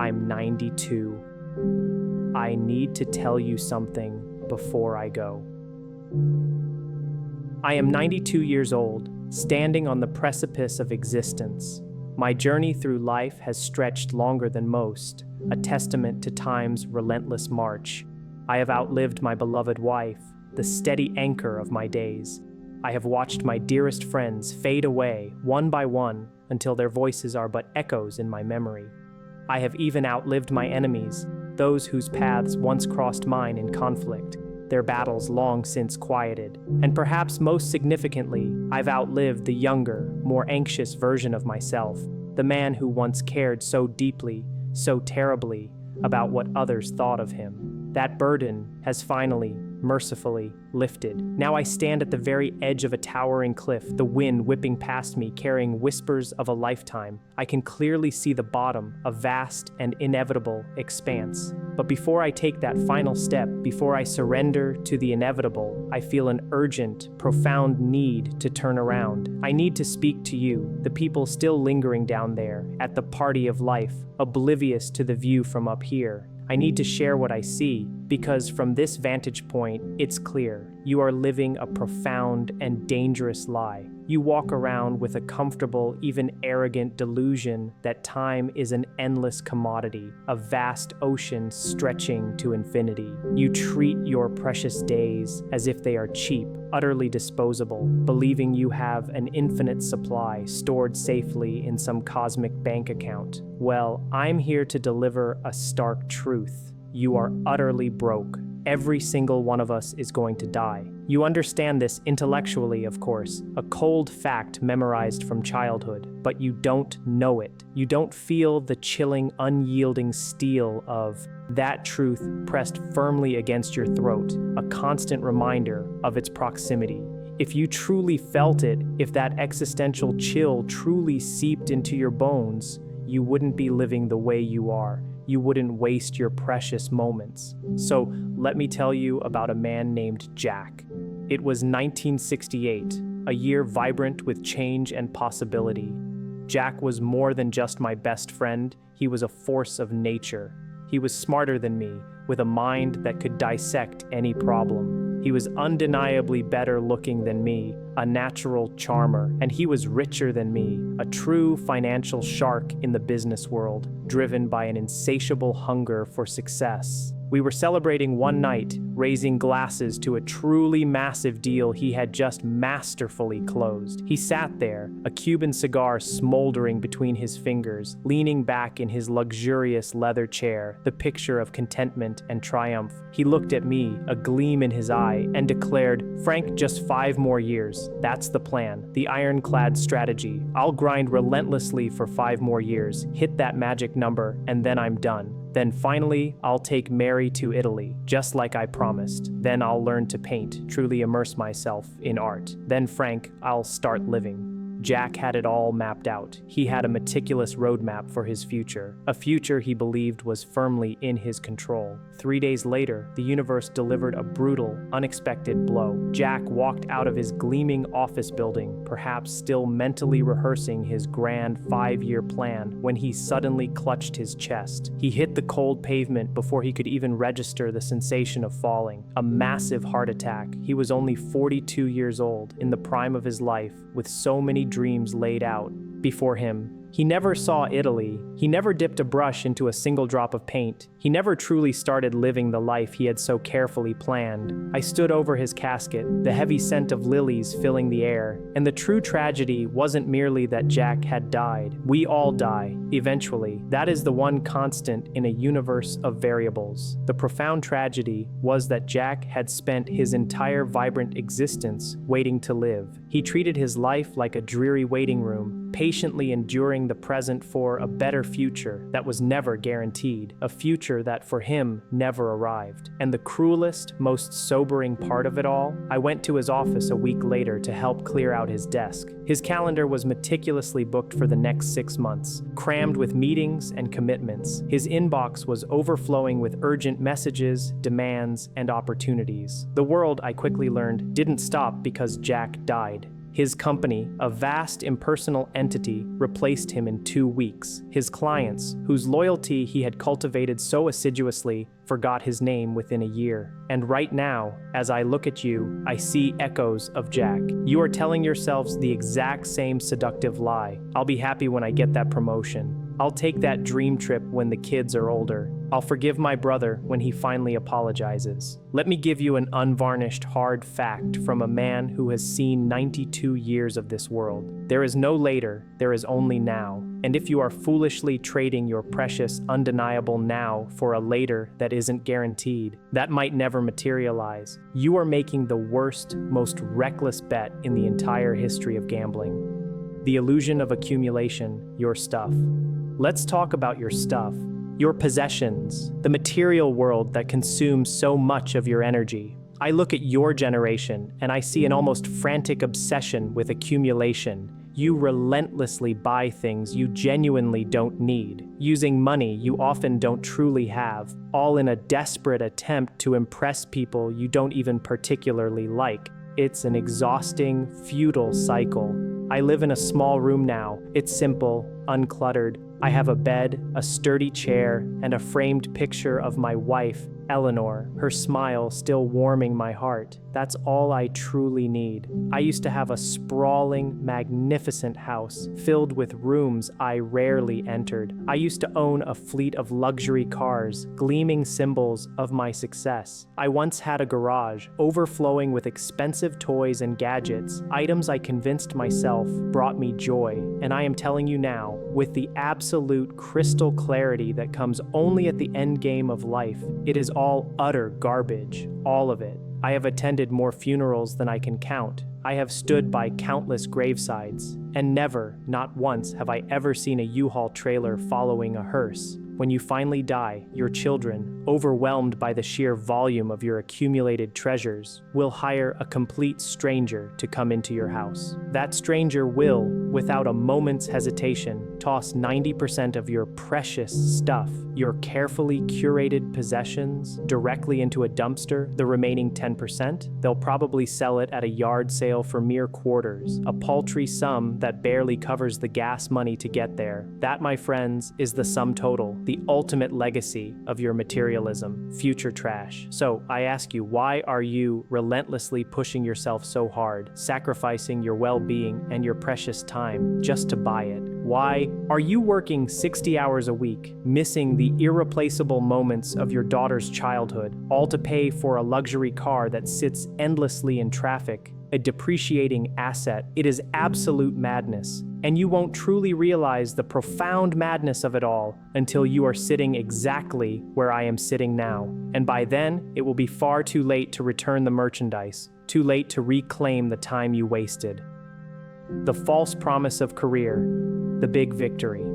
I'm 92. I need to tell you something before I go. I am 92 years old, standing on the precipice of existence. My journey through life has stretched longer than most, a testament to time's relentless march. I have outlived my beloved wife, the steady anchor of my days. I have watched my dearest friends fade away, one by one, until their voices are but echoes in my memory. I have even outlived my enemies, those whose paths once crossed mine in conflict, their battles long since quieted. And perhaps most significantly, I've outlived the younger, more anxious version of myself, the man who once cared so deeply, so terribly, about what others thought of him. That burden has finally, mercifully, lifted. Now I stand at the very edge of a towering cliff, the wind whipping past me, carrying whispers of a lifetime. I can clearly see the bottom, a vast and inevitable expanse. But before I take that final step, before I surrender to the inevitable, I feel an urgent, profound need to turn around. I need to speak to you, the people still lingering down there, at the party of life, oblivious to the view from up here. I need to share what I see, because from this vantage point, it's clear. You are living a profound and dangerous lie. You walk around with a comfortable, even arrogant delusion that time is an endless commodity, a vast ocean stretching to infinity. You treat your precious days as if they are cheap, utterly disposable, believing you have an infinite supply stored safely in some cosmic bank account. Well, I'm here to deliver a stark truth. You are utterly broke. Every single one of us is going to die. You understand this intellectually, of course, a cold fact memorized from childhood, but you don't know it. You don't feel the chilling, unyielding steel of that truth pressed firmly against your throat, a constant reminder of its proximity. If you truly felt it, if that existential chill truly seeped into your bones, you wouldn't be living the way you are. You wouldn't waste your precious moments. So let me tell you about a man named Jack. It was 1968, a year vibrant with change and possibility. Jack was more than just my best friend. He was a force of nature. He was smarter than me, with a mind that could dissect any problem. He was undeniably better looking than me, a natural charmer, and he was richer than me, a true financial shark in the business world, driven by an insatiable hunger for success. We were celebrating one night, raising glasses to a truly massive deal he had just masterfully closed. He sat there, a Cuban cigar smoldering between his fingers, leaning back in his luxurious leather chair, the picture of contentment and triumph. He looked at me, a gleam in his eye, and declared, "Frank, just 5 more years. That's the plan, the ironclad strategy. I'll grind relentlessly for 5 more years, hit that magic number, and then I'm done. Then finally, I'll take Mary to Italy, just like I promised. Then I'll learn to paint, truly immerse myself in art. Then, Frank, I'll start living." Jack had it all mapped out. He had a meticulous roadmap for his future, a future he believed was firmly in his control. 3 days later, the universe delivered a brutal, unexpected blow. Jack walked out of his gleaming office building, perhaps still mentally rehearsing his grand 5-year plan, when he suddenly clutched his chest. He hit the cold pavement before he could even register the sensation of falling. A massive heart attack. He was only 42 years old, in the prime of his life, with so many dreams laid out before him. He never saw Italy. He never dipped a brush into a single drop of paint. He never truly started living the life he had so carefully planned. I stood over his casket, the heavy scent of lilies filling the air. And the true tragedy wasn't merely that Jack had died. We all die, eventually. That is the one constant in a universe of variables. The profound tragedy was that Jack had spent his entire vibrant existence waiting to live. He treated his life like a dreary waiting room, patiently enduring the present for a better future that was never guaranteed, a future that for him never arrived. And the cruelest, most sobering part of it all, I went to his office a week later to help clear out his desk. His calendar was meticulously booked for the next 6 months, crammed with meetings and commitments. His inbox was overflowing with urgent messages, demands, and opportunities. The world, I quickly learned, didn't stop because Jack died. His company, a vast impersonal entity, replaced him in 2 weeks. His clients, whose loyalty he had cultivated so assiduously, forgot his name within a year. And right now, as I look at you, I see echoes of Jack. You are telling yourselves the exact same seductive lie. I'll be happy when I get that promotion. I'll take that dream trip when the kids are older. I'll forgive my brother when he finally apologizes. Let me give you an unvarnished hard fact from a man who has seen 92 years of this world. There is no later, there is only now. And if you are foolishly trading your precious, undeniable now for a later that isn't guaranteed, that might never materialize, you are making the worst, most reckless bet in the entire history of gambling. The illusion of accumulation, your stuff. Let's talk about your stuff. Your possessions, the material world that consumes so much of your energy. I look at your generation and I see an almost frantic obsession with accumulation. You relentlessly buy things you genuinely don't need, using money you often don't truly have, all in a desperate attempt to impress people you don't even particularly like. It's an exhausting, futile cycle. I live in a small room now. It's simple, uncluttered. I have a bed, a sturdy chair, and a framed picture of my wife, Eleanor, her smile still warming my heart. That's all I truly need. I used to have a sprawling, magnificent house filled with rooms I rarely entered. I used to own a fleet of luxury cars, gleaming symbols of my success. I once had a garage overflowing with expensive toys and gadgets, items I convinced myself brought me joy. And I am telling you now, with the absolute crystal clarity that comes only at the end game of life, it is all utter garbage, all of it. I have attended more funerals than I can count. I have stood by countless gravesides, and never, not once, have I ever seen a U-Haul trailer following a hearse. When you finally die, your children, overwhelmed by the sheer volume of your accumulated treasures, will hire a complete stranger to come into your house. That stranger will, without a moment's hesitation, toss 90% of your precious stuff, your carefully curated possessions, directly into a dumpster. The remaining 10%, they'll probably sell it at a yard sale for mere quarters, a paltry sum that barely covers the gas money to get there. That, my friends, is the sum total, the ultimate legacy of your materialism, future trash. So I ask you, why are you relentlessly pushing yourself so hard, sacrificing your well-being and your precious time just to buy it? Why are you working 60 hours a week, missing the irreplaceable moments of your daughter's childhood, all to pay for a luxury car that sits endlessly in traffic, a depreciating asset? It is absolute madness, and you won't truly realize the profound madness of it all until you are sitting exactly where I am sitting now. And by then, it will be far too late to return the merchandise, too late to reclaim the time you wasted. The false promise of career, the big victory.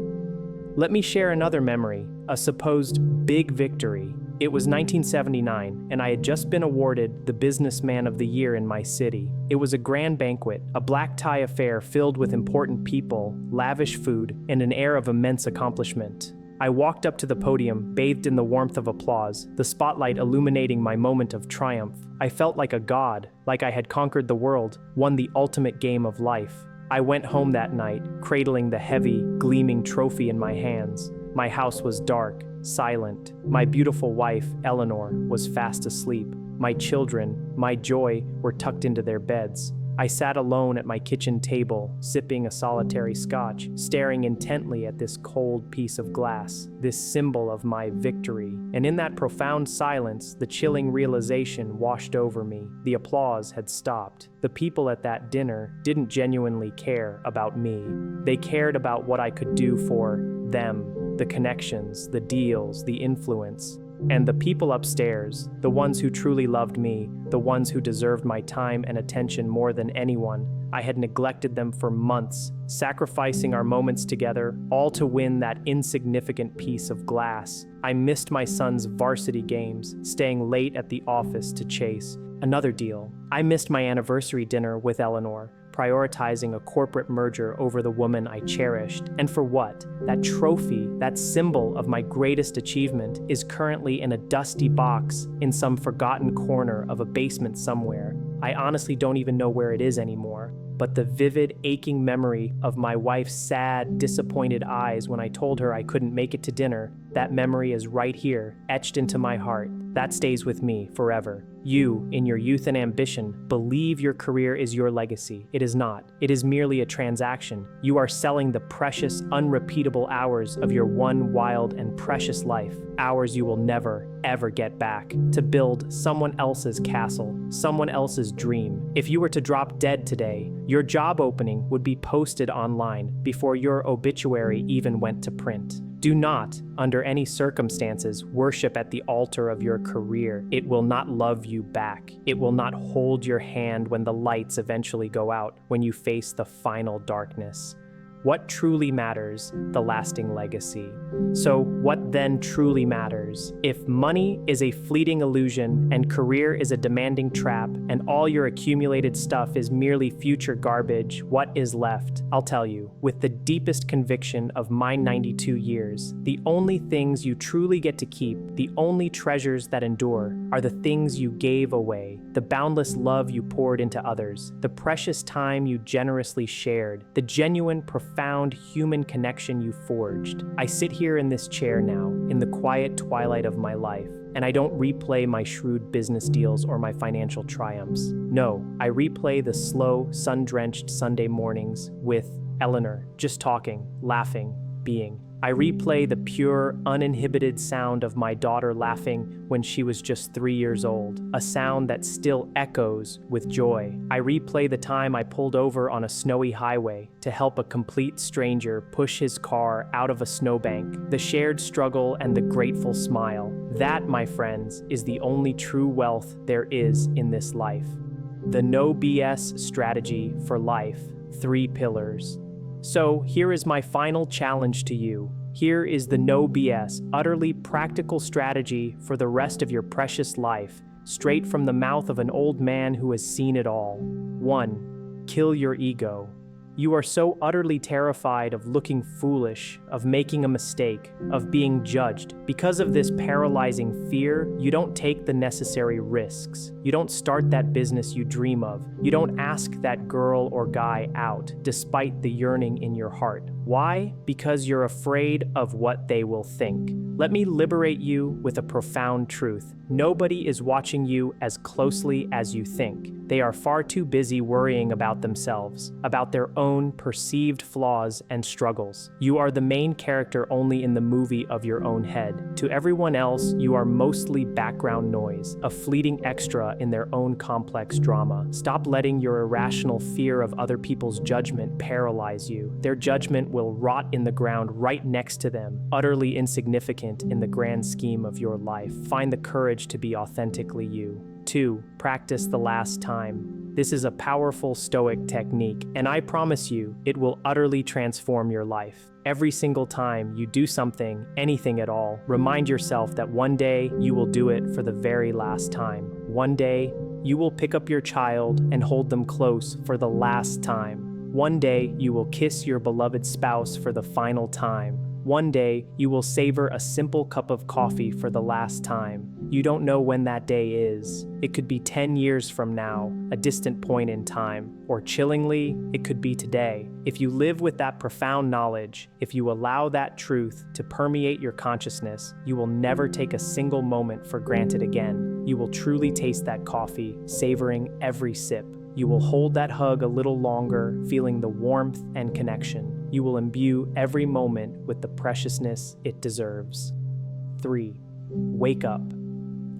Let me share another memory, a supposed big victory. It was 1979, and I had just been awarded the Businessman of the Year in my city. It was a grand banquet, a black tie affair filled with important people, lavish food, and an air of immense accomplishment. I walked up to the podium, bathed in the warmth of applause, the spotlight illuminating my moment of triumph. I felt like a god, like I had conquered the world, won the ultimate game of life. I went home that night, cradling the heavy, gleaming trophy in my hands. My house was dark, silent. My beautiful wife, Eleanor, was fast asleep. My children, my joy, were tucked into their beds. I sat alone at my kitchen table, sipping a solitary scotch, staring intently at this cold piece of glass, this symbol of my victory. And in that profound silence, the chilling realization washed over me. The applause had stopped. The people at that dinner didn't genuinely care about me. They cared about what I could do for them, the connections, the deals, the influence. And the people upstairs, the ones who truly loved me, the ones who deserved my time and attention more than anyone, I had neglected them for months, sacrificing our moments together, all to win that insignificant piece of glass. I missed my son's varsity games, staying late at the office to chase another deal. I missed my anniversary dinner with Eleanor, prioritizing a corporate merger over the woman I cherished. And for what? That trophy, that symbol of my greatest achievement, is currently in a dusty box in some forgotten corner of a basement somewhere. I honestly don't even know where it is anymore. but the vivid, aching memory of my wife's sad, disappointed eyes when I told her I couldn't make it to dinner, that memory is right here, etched into my heart. That stays with me forever. You, in your youth and ambition, believe your career is your legacy. It is not. It is merely a transaction. You are selling the precious, unrepeatable hours of your one wild and precious life, hours you will never, ever get back, to build someone else's castle, someone else's dream. If you were to drop dead today, your job opening would be posted online before your obituary even went to print. Do not, under any circumstances, worship at the altar of your career. It will not love you back. It will not hold your hand when the lights eventually go out, when you face the final darkness. What truly matters? The lasting legacy. So what then truly matters? If money is a fleeting illusion and career is a demanding trap and all your accumulated stuff is merely future garbage, what is left? I'll tell you, with the deepest conviction of my 92 years, the only things you truly get to keep, the only treasures that endure, are the things you gave away, the boundless love you poured into others, the precious time you generously shared, the genuine, profound human connection you forged. I sit here in this chair now, in the quiet twilight of my life, and I don't replay my shrewd business deals or my financial triumphs. No, I replay the slow, sun-drenched Sunday mornings with Eleanor, just talking, laughing, being. I replay the pure, uninhibited sound of my daughter laughing when she was just 3 years old, a sound that still echoes with joy. I replay the time I pulled over on a snowy highway to help a complete stranger push his car out of a snowbank, the shared struggle and the grateful smile. That, my friends, is the only true wealth there is in this life. The no BS strategy for life, 3 pillars. So here is my final challenge to you. Here is the no BS, utterly practical strategy for the rest of your precious life, straight from the mouth of an old man who has seen it all. 1. Kill your ego. You are so utterly terrified of looking foolish, of making a mistake, of being judged. Because of this paralyzing fear, you don't take the necessary risks. You don't start that business you dream of. You don't ask that girl or guy out, despite the yearning in your heart. Why? Because you're afraid of what they will think. Let me liberate you with a profound truth. Nobody is watching you as closely as you think. They are far too busy worrying about themselves, about their own perceived flaws and struggles. You are the main character only in the movie of your own head. To everyone else, you are mostly background noise, a fleeting extra in their own complex drama. Stop letting your irrational fear of other people's judgment paralyze you. Their judgment will rot in the ground right next to them, utterly insignificant in the grand scheme of your life. Find the courage to be authentically you. 2. Practice the last time. This is a powerful Stoic technique, and I promise you, it will utterly transform your life. Every single time you do something, anything at all, remind yourself that one day you will do it for the very last time. One day, you will pick up your child and hold them close for the last time. One day, you will kiss your beloved spouse for the final time. One day, you will savor a simple cup of coffee for the last time. You don't know when that day is. It could be 10 years from now, a distant point in time, or chillingly, it could be today. If you live with that profound knowledge, if you allow that truth to permeate your consciousness, you will never take a single moment for granted again. You will truly taste that coffee, savoring every sip. You will hold that hug a little longer, feeling the warmth and connection. You will imbue every moment with the preciousness it deserves. 3. Wake up.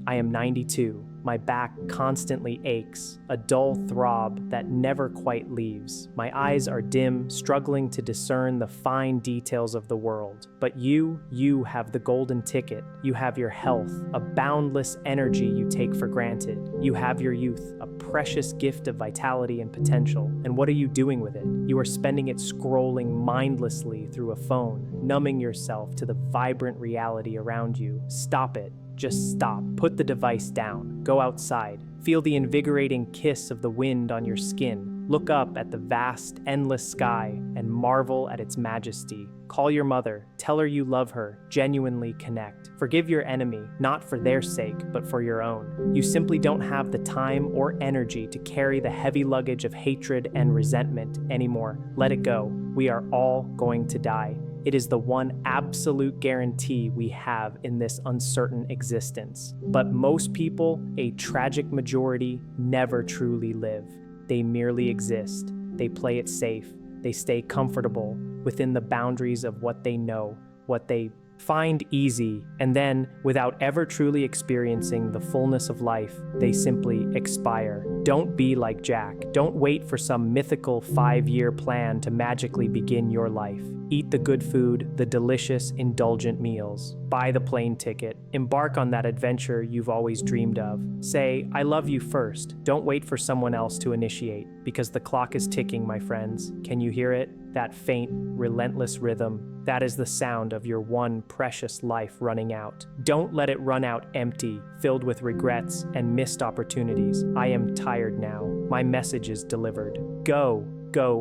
I am 92. My back constantly aches, a dull throb that never quite leaves. My eyes are dim, struggling to discern the fine details of the world. But you have the golden ticket. You have your health, a boundless energy you take for granted. You have your youth, a precious gift of vitality and potential. And what are you doing with it? You are spending it scrolling mindlessly through a phone, numbing yourself to the vibrant reality around you. Stop it. Just stop. Put the device down. Go outside. Feel the invigorating kiss of the wind on your skin. Look up at the vast, endless sky and marvel at its majesty. Call your mother, tell her you love her, genuinely connect. Forgive your enemy, not for their sake, but for your own. You simply don't have the time or energy to carry the heavy luggage of hatred and resentment anymore. Let it go. We are all going to die. It is the one absolute guarantee we have in this uncertain existence. But most people, a tragic majority, never truly live. They merely exist. They play it safe. They stay comfortable within the boundaries of what they know, what they find easy, and then, without ever truly experiencing the fullness of life, they simply expire. Don't be like Jack. Don't wait for some mythical 5-year plan to magically begin your life. Eat the good food, the delicious, indulgent meals. Buy the plane ticket. Embark on that adventure you've always dreamed of. Say, I love you first. Don't wait for someone else to initiate, because the clock is ticking, my friends. Can you hear it? That faint, relentless rhythm. That is the sound of your one precious life running out. Don't let it run out empty, filled with regrets and missed opportunities. I am tired now. My message is delivered. Go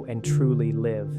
and truly live.